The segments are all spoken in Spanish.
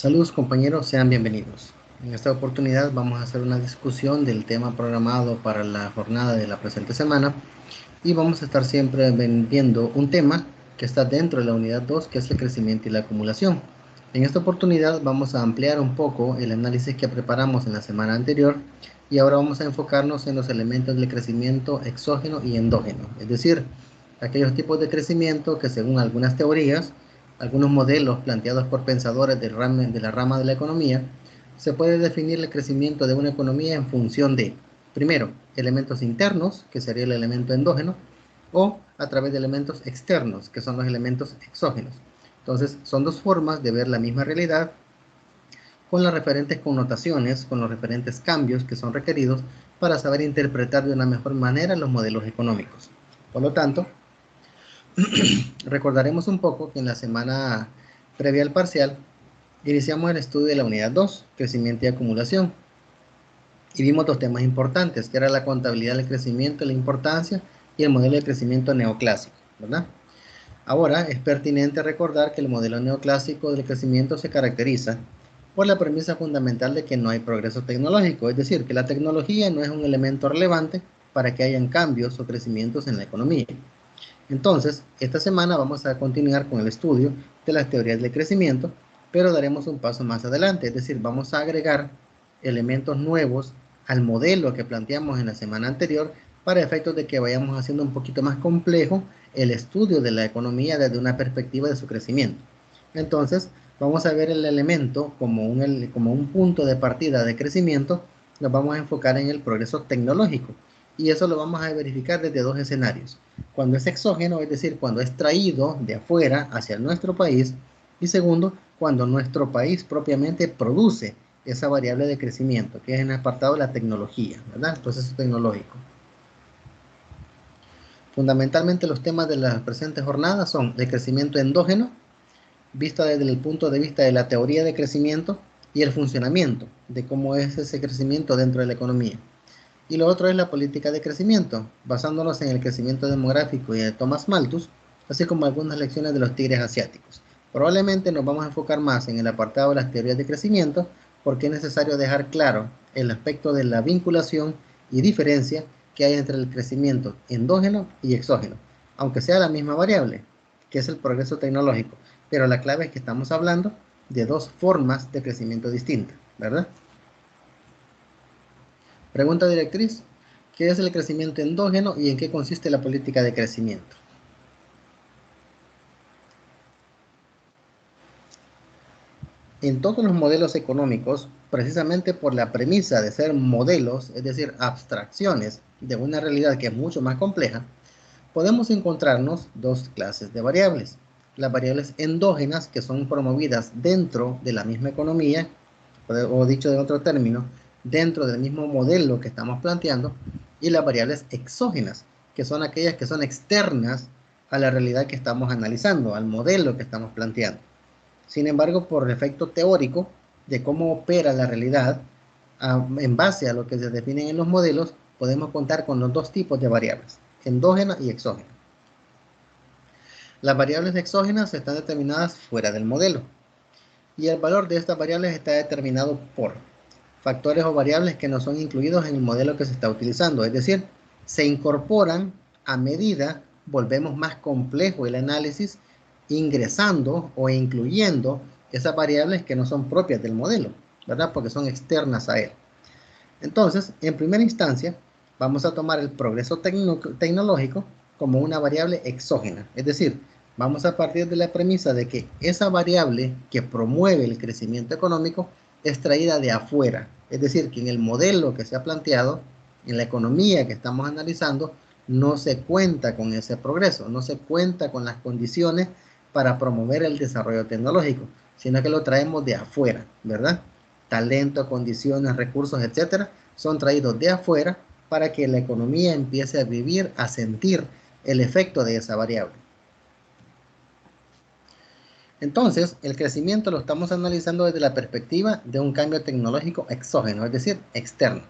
Saludos compañeros, sean bienvenidos. En esta oportunidad vamos a hacer una discusión del tema programado para la jornada de la presente semana y vamos a estar siempre viendo un tema que está dentro de la unidad 2, que es el crecimiento y la acumulación. En esta oportunidad vamos a ampliar un poco el análisis que preparamos en la semana anterior y ahora vamos a enfocarnos en los elementos del crecimiento exógeno y endógeno, es decir, aquellos tipos de crecimiento que según algunas teorías, algunos modelos planteados por pensadores de la rama de la economía, se puede definir el crecimiento de una economía en función de, primero, elementos internos, que sería el elemento endógeno, o a través de elementos externos, que son los elementos exógenos. Entonces, son dos formas de ver la misma realidad con las referentes connotaciones, con los referentes cambios que son requeridos para saber interpretar de una mejor manera los modelos económicos. Por lo tanto, recordaremos un poco que en la semana previa al parcial iniciamos el estudio de la unidad 2, crecimiento y acumulación, y vimos dos temas importantes, que era la contabilidad del crecimiento, la importancia y el modelo de crecimiento neoclásico, ¿verdad? Ahora es pertinente recordar que el modelo neoclásico del crecimiento se caracteriza por la premisa fundamental de que no hay progreso tecnológico, es decir, que la tecnología no es un elemento relevante para que hayan cambios o crecimientos en la economía. Entonces, esta semana vamos a continuar con el estudio de las teorías del crecimiento, pero daremos un paso más adelante, es decir, vamos a agregar elementos nuevos al modelo que planteamos en la semana anterior para efectos de que vayamos haciendo un poquito más complejo el estudio de la economía desde una perspectiva de su crecimiento. Entonces, vamos a ver el elemento como un punto de partida de crecimiento, nos vamos a enfocar en el progreso tecnológico y eso lo vamos a verificar desde dos escenarios. Cuando es exógeno, es decir, cuando es traído de afuera hacia nuestro país, y segundo, cuando nuestro país propiamente produce esa variable de crecimiento, que es en el apartado de la tecnología, ¿verdad? El proceso tecnológico. Fundamentalmente los temas de la presente jornada son el crecimiento endógeno, vista desde el punto de vista de la teoría de crecimiento y el funcionamiento de cómo es ese crecimiento dentro de la economía. Y lo otro es la política de crecimiento, basándonos en el crecimiento demográfico y de Thomas Malthus, así como algunas lecciones de los tigres asiáticos. Probablemente nos vamos a enfocar más en el apartado de las teorías de crecimiento, porque es necesario dejar claro el aspecto de la vinculación y diferencia que hay entre el crecimiento endógeno y exógeno, aunque sea la misma variable, que es el progreso tecnológico, pero la clave es que estamos hablando de dos formas de crecimiento distintas, ¿verdad? Pregunta directriz: ¿qué es el crecimiento endógeno y en qué consiste la política de crecimiento? En todos los modelos económicos, precisamente por la premisa de ser modelos, es decir, abstracciones de una realidad que es mucho más compleja, podemos encontrarnos dos clases de variables. Las variables endógenas, que son promovidas dentro de la misma economía, o dicho de otro término, dentro del mismo modelo que estamos planteando, y las variables exógenas, que son aquellas que son externas a la realidad que estamos analizando, al modelo que estamos planteando. Sin embargo, por el efecto teórico de cómo opera la realidad, en base a lo que se definen en los modelos, podemos contar con los dos tipos de variables, endógena y exógena. Las variables exógenas están determinadas fuera del modelo y el valor de estas variables está determinado por factores o variables que no son incluidos en el modelo que se está utilizando, es decir, se incorporan a medida volvemos más complejo el análisis, ingresando o incluyendo esas variables que no son propias del modelo, ¿verdad? Porque son externas a él. Entonces, en primera instancia, vamos a tomar el progreso tecnológico como una variable exógena, es decir, vamos a partir de la premisa de que esa variable que promueve el crecimiento económico es traída de afuera, es decir, que en el modelo que se ha planteado, en la economía que estamos analizando, no se cuenta con ese progreso, no se cuenta con las condiciones para promover el desarrollo tecnológico, sino que lo traemos de afuera, ¿verdad? Talento, condiciones, recursos, etcétera, son traídos de afuera para que la economía empiece a vivir, a sentir el efecto de esa variable. Entonces, el crecimiento lo estamos analizando desde la perspectiva de un cambio tecnológico exógeno, es decir, externo.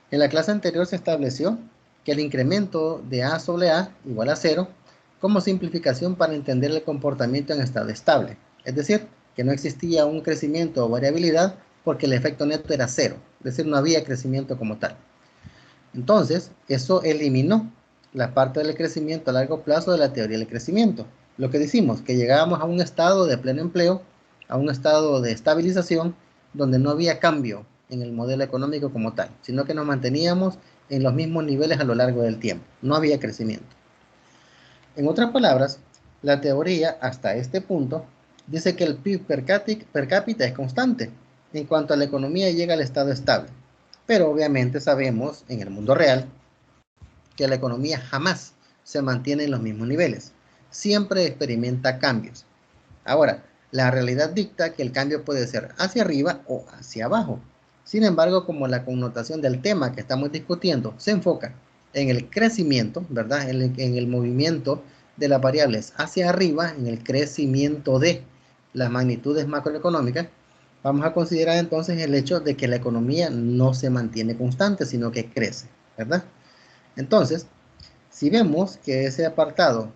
En la clase anterior se estableció que el incremento de A sobre A igual a 0 como simplificación para entender el comportamiento en estado estable. Es decir, que no existía un crecimiento o variabilidad porque el efecto neto era cero, es decir, no había crecimiento como tal. Entonces, eso eliminó la parte del crecimiento a largo plazo de la teoría del crecimiento. Lo que decimos, que llegábamos a un estado de pleno empleo, a un estado de estabilización, donde no había cambio en el modelo económico como tal, sino que nos manteníamos en los mismos niveles a lo largo del tiempo. No había crecimiento. En otras palabras, la teoría hasta este punto dice que el PIB per cápita es constante en cuanto a la economía llega al estado estable. Pero obviamente sabemos en el mundo real que la economía jamás se mantiene en los mismos niveles. Siempre experimenta cambios. Ahora, la realidad dicta que el cambio puede ser hacia arriba o hacia abajo. Sin embargo, como la connotación del tema que estamos discutiendo se enfoca en el crecimiento, ¿verdad? En el movimiento de las variables hacia arriba, en el crecimiento de las magnitudes macroeconómicas, vamos a considerar entonces el hecho de que la economía no se mantiene constante, sino que crece, ¿verdad? Entonces, si vemos que ese apartado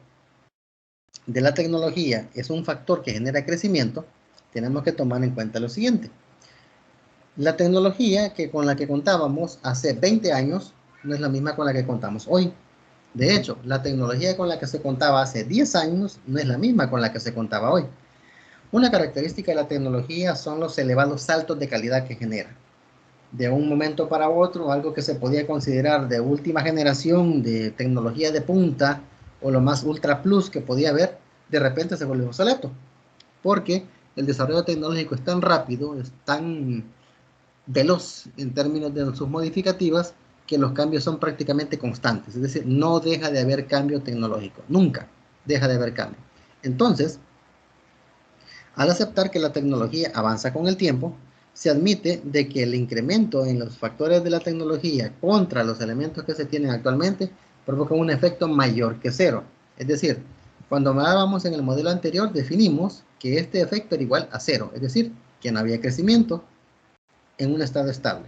de la tecnología es un factor que genera crecimiento, tenemos que tomar en cuenta lo siguiente. La tecnología con la que contábamos hace 20 años no es la misma con la que contamos hoy. De hecho, la tecnología con la que se contaba hace 10 años no es la misma con la que se contaba hoy. Una característica de la tecnología son los elevados saltos de calidad que genera. De un momento para otro, algo que se podía considerar de última generación, de tecnología de punta, o lo más ultra plus que podía haber, de repente se vuelve obsoleto. Porque el desarrollo tecnológico es tan rápido, es tan veloz en términos de sus modificativas, que los cambios son prácticamente constantes. Es decir, no deja de haber cambio tecnológico. Nunca deja de haber cambio. Entonces, al aceptar que la tecnología avanza con el tiempo, se admite de que el incremento en los factores de la tecnología contra los elementos que se tienen actualmente provoca un efecto mayor que cero. Es decir, cuando hablábamos en el modelo anterior, definimos que este efecto era igual a cero, es decir, que no había crecimiento en un estado estable.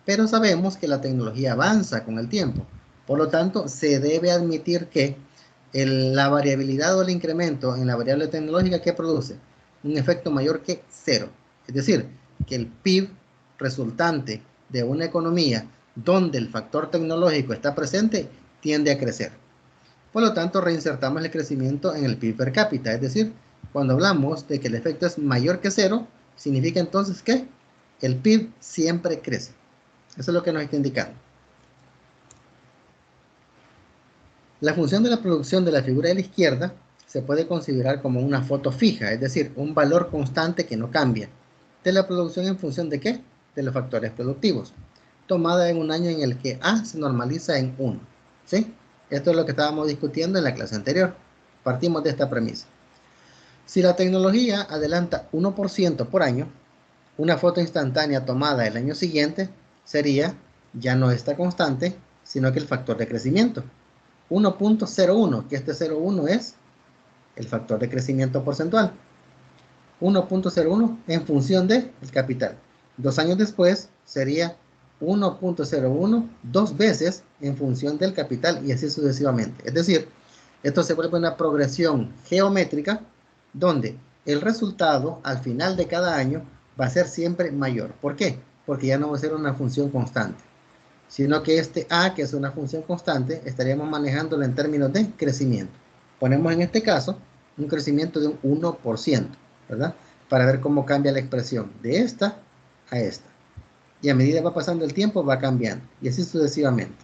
Pero sabemos que la tecnología avanza con el tiempo. Por lo tanto, se debe admitir que la variabilidad o el incremento en la variable tecnológica que produce un efecto mayor que cero. Es decir, que el PIB resultante de una economía donde el factor tecnológico está presente tiende a crecer. Por lo tanto, reinsertamos el crecimiento en el PIB per cápita. Es decir, cuando hablamos de que el efecto es mayor que cero, significa entonces que el PIB siempre crece. Eso es lo que nos está indicando. La función de la producción de la figura de la izquierda se puede considerar como una foto fija, es decir, un valor constante que no cambia. De la producción en función de ¿qué? De los factores productivos. Tomada en un año en el que A se normaliza en 1. ¿Sí? Esto es lo que estábamos discutiendo en la clase anterior. Partimos de esta premisa. Si la tecnología adelanta 1% por año, una foto instantánea tomada el año siguiente sería ya no esta constante, sino que el factor de crecimiento. 1.01, que este 0.1 es el factor de crecimiento porcentual. 1.01 en función del capital. 2 años después sería 1.01 dos veces en función del capital y así sucesivamente. Es decir, esto se vuelve una progresión geométrica donde el resultado al final de cada año va a ser siempre mayor. ¿Por qué? Porque ya no va a ser una función constante, sino que este A, que es una función constante, estaríamos manejándolo en términos de crecimiento. Ponemos en este caso un crecimiento de un 1%, ¿verdad? Para ver cómo cambia la expresión de esta a esta. Y a medida que va pasando el tiempo va cambiando, y así sucesivamente.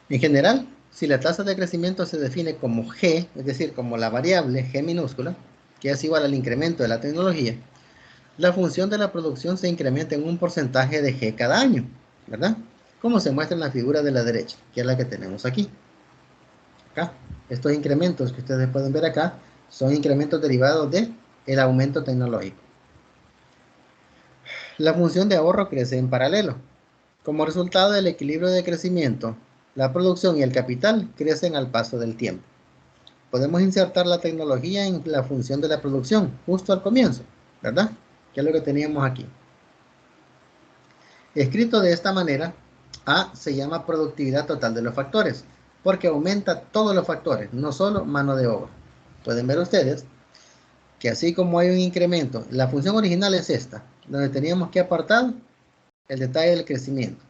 En general, si la tasa de crecimiento se define como G, es decir, como la variable G minúscula, que es igual al incremento de la tecnología, la función de la producción se incrementa en un porcentaje de G cada año, ¿verdad? Como se muestra en la figura de la derecha, que es la que tenemos aquí. Acá, estos incrementos que ustedes pueden ver acá son incrementos derivados del aumento tecnológico. La función de ahorro crece en paralelo. Como resultado del equilibrio de crecimiento, la producción y el capital crecen al paso del tiempo. Podemos insertar la tecnología en la función de la producción, justo al comienzo, ¿verdad? Que es lo que teníamos aquí. Escrito de esta manera, A se llama productividad total de los factores, porque aumenta todos los factores, no solo mano de obra. pueden ver ustedes que así como hay un incremento, la función original es esta, donde teníamos que apartar el detalle del crecimiento.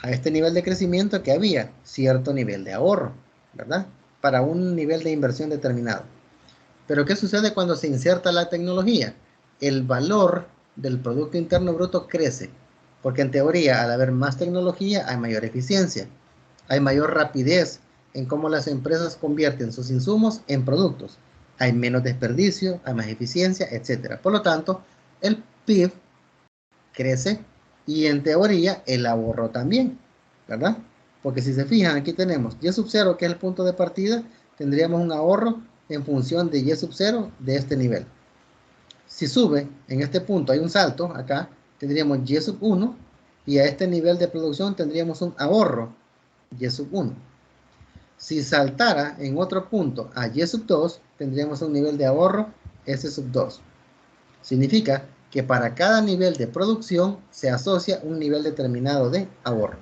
A este nivel de crecimiento que había cierto nivel de ahorro, ¿verdad? Para un nivel de inversión determinado. Pero ¿qué sucede cuando se inserta la tecnología? El valor del Producto Interno Bruto crece, porque en teoría al haber más tecnología hay mayor eficiencia, hay mayor rapidez en cómo las empresas convierten sus insumos en productos, hay menos desperdicio, hay más eficiencia, etc. Por lo tanto, el PIB crece y en teoría el ahorro también, ¿verdad? Porque si se fijan, aquí tenemos y sub 0, que es el punto de partida, tendríamos un ahorro en función de y sub 0 de este nivel. Si sube en este punto, hay un salto acá, tendríamos y sub 1 y a este nivel de producción tendríamos un ahorro y sub 1. Si saltara en otro punto a y sub 2, tendríamos un nivel de ahorro s sub 2. Significa que para cada nivel de producción se asocia un nivel determinado de ahorro.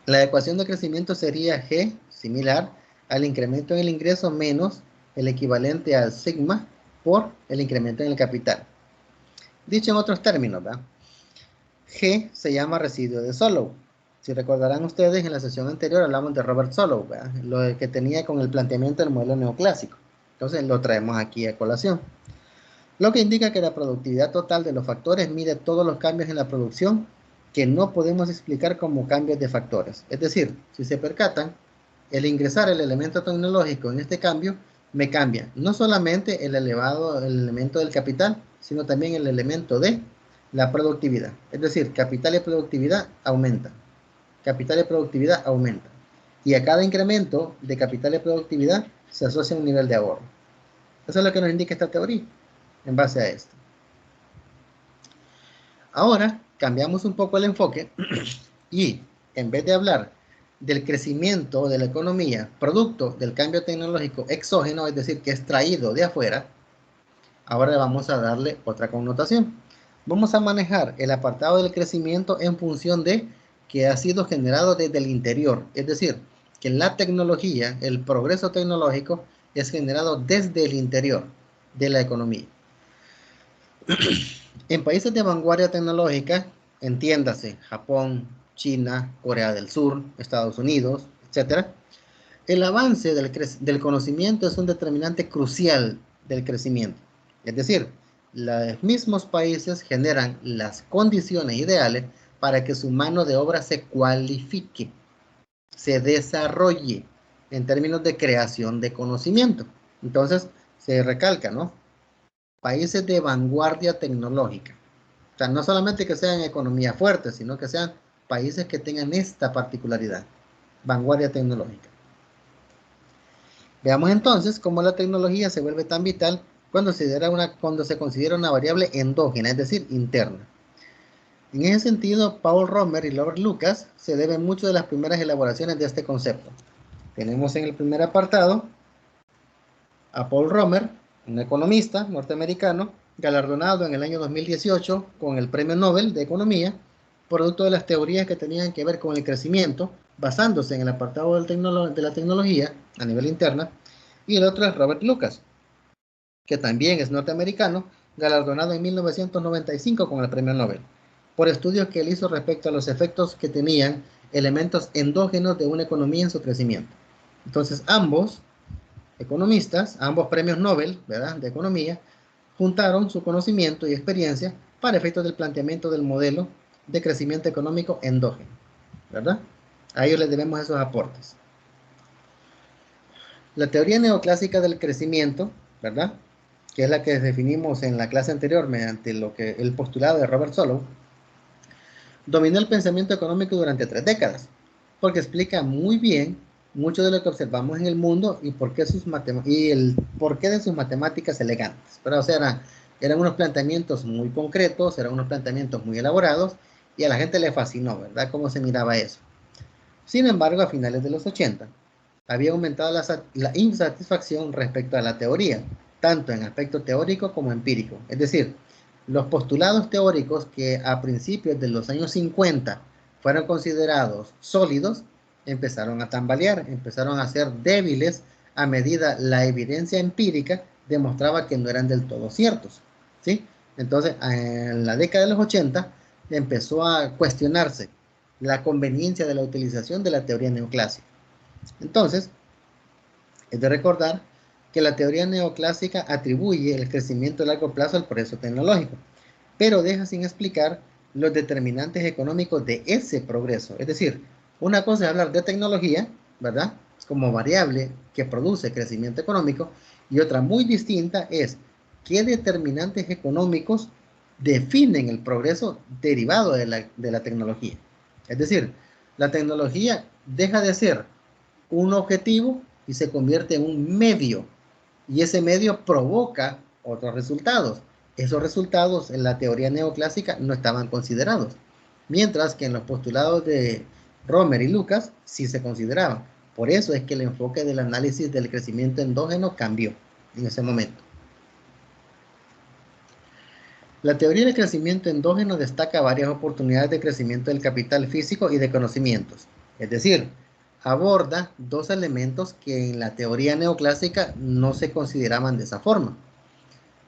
La ecuación de crecimiento sería G, similar al incremento en el ingreso menos el equivalente al sigma por el incremento en el capital. Dicho en otros términos, ¿verdad? G se llama residuo de Solow. Si recordarán ustedes, en la sesión anterior hablamos de Robert Solow, ¿verdad? Lo que tenía con el planteamiento del modelo neoclásico. Entonces lo traemos aquí a colación. Lo que indica que la productividad total de los factores mide todos los cambios en la producción que no podemos explicar como cambios de factores. Es decir, si se percatan, el ingresar el elemento tecnológico en este cambio me cambia no solamente el elemento del capital, sino también el elemento de la productividad. Es decir, capital y productividad aumentan. Capital y productividad aumentan. Y a cada incremento de capital y productividad se asocia un nivel de ahorro. Eso es lo que nos indica esta teoría en base a esto. Ahora cambiamos un poco el enfoque y en vez de hablar del crecimiento de la economía producto del cambio tecnológico exógeno, es decir, que es traído de afuera, ahora vamos a darle otra connotación. Vamos a manejar el apartado del crecimiento en función de que ha sido generado desde el interior, es decir, que la tecnología, el progreso tecnológico es generado desde el interior de la economía. En países de vanguardia tecnológica, entiéndase, Japón, China, Corea del Sur, Estados Unidos, etc., el avance del conocimiento es un determinante crucial del crecimiento. Es decir, los mismos países generan las condiciones ideales para que su mano de obra se cualifique, se desarrolle en términos de creación de conocimiento. Entonces, se recalca, ¿no? Países de vanguardia tecnológica. O sea, no solamente que sean economías fuertes, sino que sean países que tengan esta particularidad, vanguardia tecnológica. Veamos entonces cómo la tecnología se vuelve tan vital cuando se considera una variable endógena, es decir, interna. En ese sentido, Paul Romer y Robert Lucas se deben mucho de las primeras elaboraciones de este concepto. Tenemos en el primer apartado a Paul Romer, un economista norteamericano, galardonado en el año 2018 con el Premio Nobel de Economía, producto de las teorías que tenían que ver con el crecimiento, basándose en el apartado de la tecnología a nivel interna, y el otro es Robert Lucas, que también es norteamericano, galardonado en 1995 con el Premio Nobel, por estudios que él hizo respecto a los efectos que tenían elementos endógenos de una economía en su crecimiento. Entonces, ambos economistas, ambos premios Nobel, ¿verdad?, de economía, juntaron su conocimiento y experiencia para efectos del planteamiento del modelo de crecimiento económico endógeno, ¿verdad? A ellos les debemos esos aportes. La teoría neoclásica del crecimiento, ¿verdad?, que es la que definimos en la clase anterior mediante el postulado de Robert Solow, dominó el pensamiento económico durante 3 décadas, porque explica muy bien mucho de lo que observamos en el mundo y el porqué de sus matemáticas elegantes. Pero o sea, eran unos planteamientos muy concretos, eran unos planteamientos muy elaborados y a la gente le fascinó, ¿verdad?, cómo se miraba eso. Sin embargo, a finales de los 80, había aumentado la insatisfacción respecto a la teoría, tanto en aspecto teórico como empírico. Es decir, los postulados teóricos que a principios de los años 50 fueron considerados sólidos, empezaron a tambalear, empezaron a ser débiles a medida la evidencia empírica demostraba que no eran del todo ciertos, ¿sí? Entonces, en la década de los 80 empezó a cuestionarse la conveniencia de la utilización de la teoría neoclásica. Entonces, es de recordar que la teoría neoclásica atribuye el crecimiento a largo plazo al progreso tecnológico, pero deja sin explicar los determinantes económicos de ese progreso. Es decir, una cosa es hablar de tecnología, ¿verdad? Como variable que produce crecimiento económico, y otra muy distinta es qué determinantes económicos definen el progreso derivado de la tecnología. Es decir, la tecnología deja de ser un objetivo y se convierte en un medio, y ese medio provoca otros resultados. Esos resultados en la teoría neoclásica no estaban considerados, mientras que en los postulados de Romer y Lucas sí se consideraban. Por eso es que el enfoque del análisis del crecimiento endógeno cambió en ese momento. La teoría del crecimiento endógeno destaca varias oportunidades de crecimiento del capital físico y de conocimientos. Es decir, aborda dos elementos que en la teoría neoclásica no se consideraban de esa forma.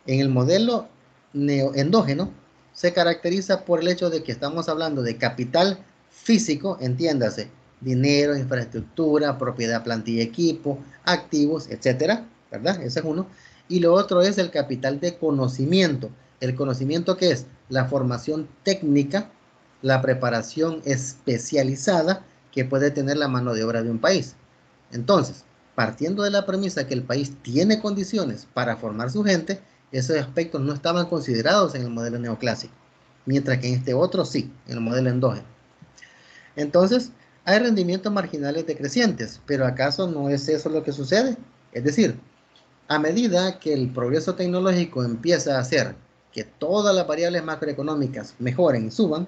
En el modelo endógeno se caracteriza por el hecho de que estamos hablando de capital físico, entiéndase, dinero, infraestructura, propiedad, plantilla, equipo, activos, etcétera, ¿verdad? Ese es uno. Y lo otro es el capital de conocimiento. El conocimiento que es la formación técnica, la preparación especializada que puede tener la mano de obra de un país. Entonces, partiendo de la premisa que el país tiene condiciones para formar su gente, esos aspectos no estaban considerados en el modelo neoclásico, mientras que en este otro sí, en el modelo endógeno. Entonces, hay rendimientos marginales decrecientes, pero ¿acaso no es eso lo que sucede? Es decir, a medida que el progreso tecnológico empieza a hacer que todas las variables macroeconómicas mejoren y suban,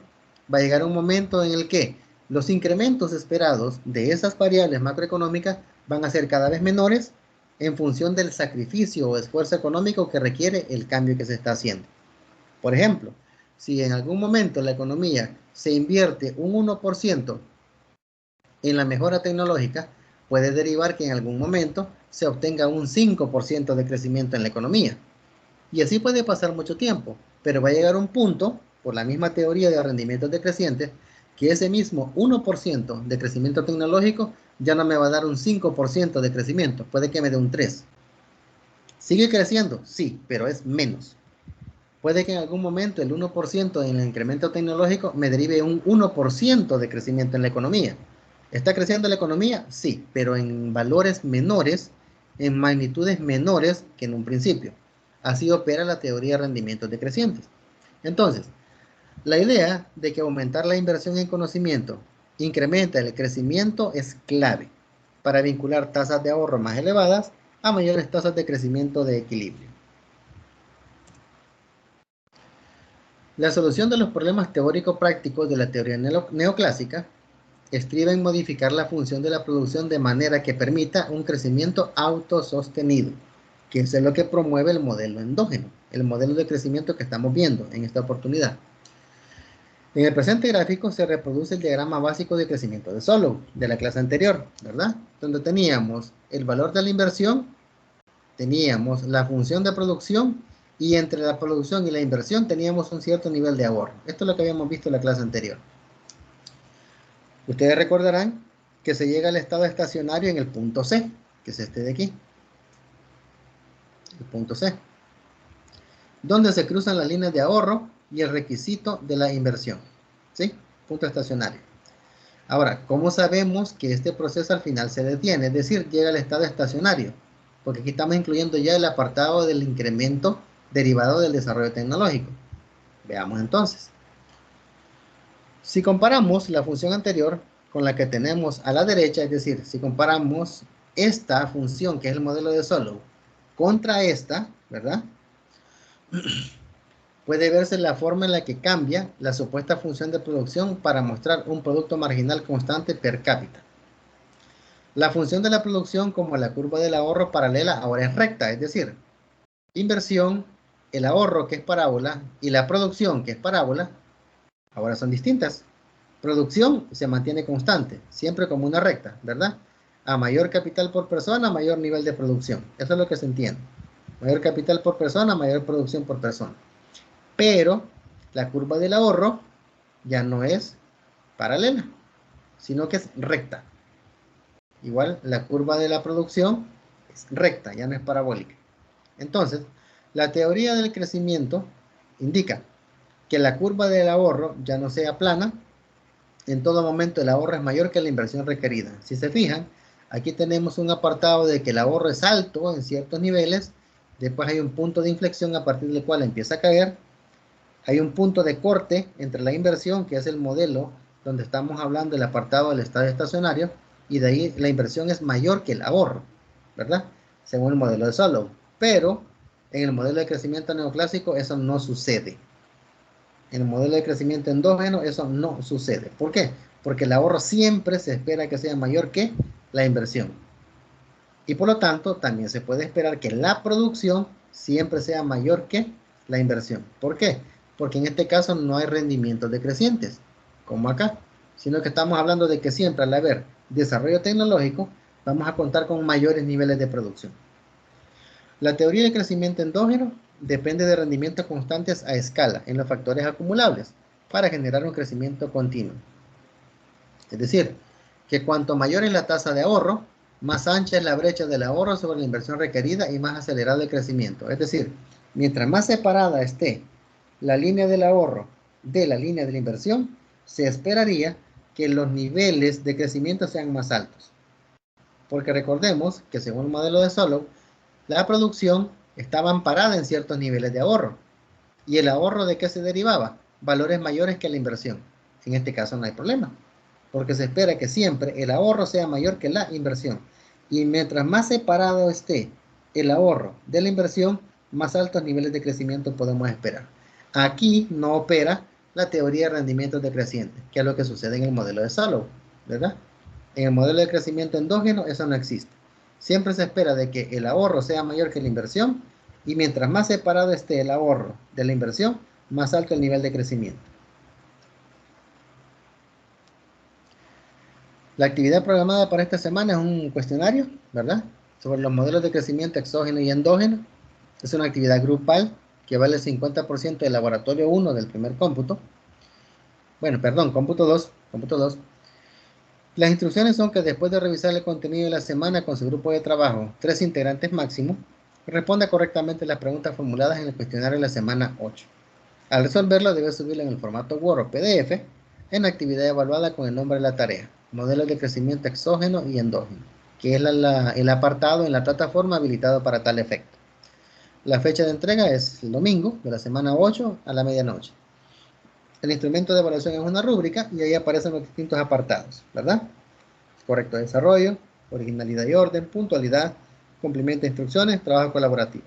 va a llegar un momento en el que los incrementos esperados de esas variables macroeconómicas van a ser cada vez menores en función del sacrificio o esfuerzo económico que requiere el cambio que se está haciendo. Por ejemplo, si en algún momento la economía se invierte un 1% en la mejora tecnológica, puede derivar que en algún momento se obtenga un 5% de crecimiento en la economía. Y así puede pasar mucho tiempo, pero va a llegar un punto, por la misma teoría de rendimientos decrecientes, que ese mismo 1% de crecimiento tecnológico ya no me va a dar un 5% de crecimiento, puede que me dé un 3%. ¿Sigue creciendo? Sí, pero es menos. Puede que en algún momento el 1% en el incremento tecnológico me derive un 1% de crecimiento en la economía. ¿Está creciendo la economía? Sí, pero en valores menores, en magnitudes menores que en un principio. Así opera la teoría de rendimientos decrecientes. Entonces, la idea de que aumentar la inversión en conocimiento incrementa el crecimiento es clave para vincular tasas de ahorro más elevadas a mayores tasas de crecimiento de equilibrio. La solución de los problemas teórico-prácticos de la teoría neoclásica estriba en modificar la función de la producción de manera que permita un crecimiento autosostenido, que es lo que promueve el modelo endógeno, el modelo de crecimiento que estamos viendo en esta oportunidad. En el presente gráfico se reproduce el diagrama básico de crecimiento de Solow de la clase anterior, ¿verdad? Donde teníamos el valor de la inversión, teníamos la función de producción y entre la producción y la inversión teníamos un cierto nivel de ahorro. Esto es lo que habíamos visto en la clase anterior. Ustedes recordarán que se llega al estado estacionario en el punto C, que es este de aquí, el punto C, donde se cruzan las líneas de ahorro y el requisito de la inversión, ¿sí? Punto estacionario. Ahora, ¿cómo sabemos que este proceso al final se detiene? Es decir, llega al estado estacionario, porque aquí estamos incluyendo ya el apartado del incremento derivado del desarrollo tecnológico. Veamos entonces. Si comparamos la función anterior con la que tenemos a la derecha, es decir, si comparamos esta función, que es el modelo de Solow, contra esta, ¿verdad? Puede verse la forma en la que cambia la supuesta función de producción para mostrar un producto marginal constante per cápita. La función de la producción, como la curva del ahorro paralela, ahora es recta, es decir, inversión, el ahorro, que es parábola, y la producción, que es parábola, ahora son distintas. Producción se mantiene constante, siempre como una recta, ¿verdad? A mayor capital por persona, mayor nivel de producción. Eso es lo que se entiende. Mayor capital por persona, mayor producción por persona. Pero la curva del ahorro ya no es paralela, sino que es recta. Igual la curva de la producción es recta, ya no es parabólica. Entonces, la teoría del crecimiento indica que la curva del ahorro ya no sea plana. En todo momento el ahorro es mayor que la inversión requerida. Si se fijan, aquí tenemos un apartado de que el ahorro es alto en ciertos niveles, después hay un punto de inflexión a partir del cual empieza a caer, hay un punto de corte entre la inversión, que es el modelo donde estamos hablando del apartado del estado estacionario, y de ahí la inversión es mayor que el ahorro, ¿verdad? Según el modelo de Solow. Pero en el modelo de crecimiento neoclásico eso no sucede. En el modelo de crecimiento endógeno eso no sucede. ¿Por qué? Porque el ahorro siempre se espera que sea mayor que la inversión. Y por lo tanto, también se puede esperar que la producción siempre sea mayor que la inversión. ¿Por qué? Porque en este caso no hay rendimientos decrecientes, como acá, sino que estamos hablando de que siempre al haber desarrollo tecnológico, vamos a contar con mayores niveles de producción. La teoría de crecimiento endógeno depende de rendimientos constantes a escala en los factores acumulables para generar un crecimiento continuo. Es decir, que cuanto mayor es la tasa de ahorro, más ancha es la brecha del ahorro sobre la inversión requerida y más acelerado el crecimiento. Es decir, mientras más separada esté la línea del ahorro de la línea de la inversión, se esperaría que los niveles de crecimiento sean más altos. Porque recordemos que según el modelo de Solow, la producción estaba amparada en ciertos niveles de ahorro. ¿Y el ahorro de qué se derivaba? Valores mayores que la inversión. En este caso no hay problema, porque se espera que siempre el ahorro sea mayor que la inversión. Y mientras más separado esté el ahorro de la inversión, más altos niveles de crecimiento podemos esperar. Aquí no opera la teoría de rendimientos decrecientes, que es lo que sucede en el modelo de Solow, ¿verdad? En el modelo de crecimiento endógeno eso no existe. Siempre se espera de que el ahorro sea mayor que la inversión y mientras más separado esté el ahorro de la inversión, más alto el nivel de crecimiento. La actividad programada para esta semana es un cuestionario, ¿verdad? Sobre los modelos de crecimiento exógeno y endógeno. Es una actividad grupal que vale el 50% del laboratorio 1 del primer cómputo. Bueno, perdón, cómputo 2. Las instrucciones son que después de revisar el contenido de la semana con su grupo de trabajo, 3 integrantes máximo, responda correctamente las preguntas formuladas en el cuestionario de la semana 8. Al resolverlo, debe subirlo en el formato Word o PDF en la actividad evaluada con el nombre de la tarea, modelos de crecimiento exógeno y endógeno, que es el apartado en la plataforma habilitado para tal efecto. La fecha de entrega es el domingo de la semana 8 a la medianoche. El instrumento de evaluación es una rúbrica y ahí aparecen los distintos apartados, ¿verdad? Correcto desarrollo, originalidad y orden, puntualidad, cumplimiento de instrucciones, trabajo colaborativo.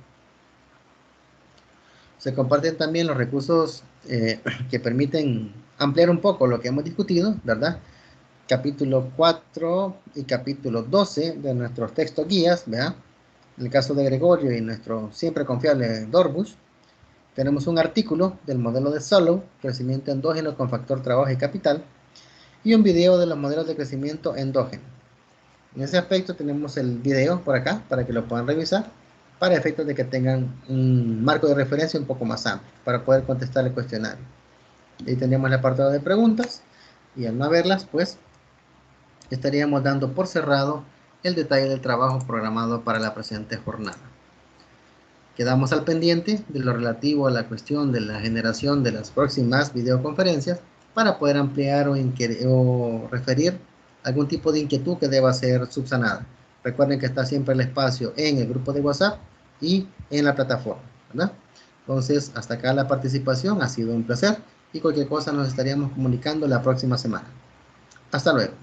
Se comparten también los recursos que permiten ampliar un poco lo que hemos discutido, ¿verdad? Capítulo 4 y capítulo 12 de nuestros textos guías, ¿verdad? En el caso de Gregorio y nuestro siempre confiable Dorbush, tenemos un artículo del modelo de Solow, crecimiento endógeno con factor trabajo y capital, y un video de los modelos de crecimiento endógeno. En ese aspecto tenemos el video por acá para que lo puedan revisar, para efectos de que tengan un marco de referencia un poco más amplio para poder contestar el cuestionario. Ahí tenemos el apartado de preguntas y al no haberlas, pues estaríamos dando por cerrado el detalle del trabajo programado para la presente jornada. Quedamos al pendiente de lo relativo a la cuestión de la generación de las próximas videoconferencias para poder ampliar o referir algún tipo de inquietud que deba ser subsanada. Recuerden que está siempre el espacio en el grupo de WhatsApp y en la plataforma, ¿verdad? Entonces, hasta acá la participación, ha sido un placer y cualquier cosa nos estaríamos comunicando la próxima semana. Hasta luego.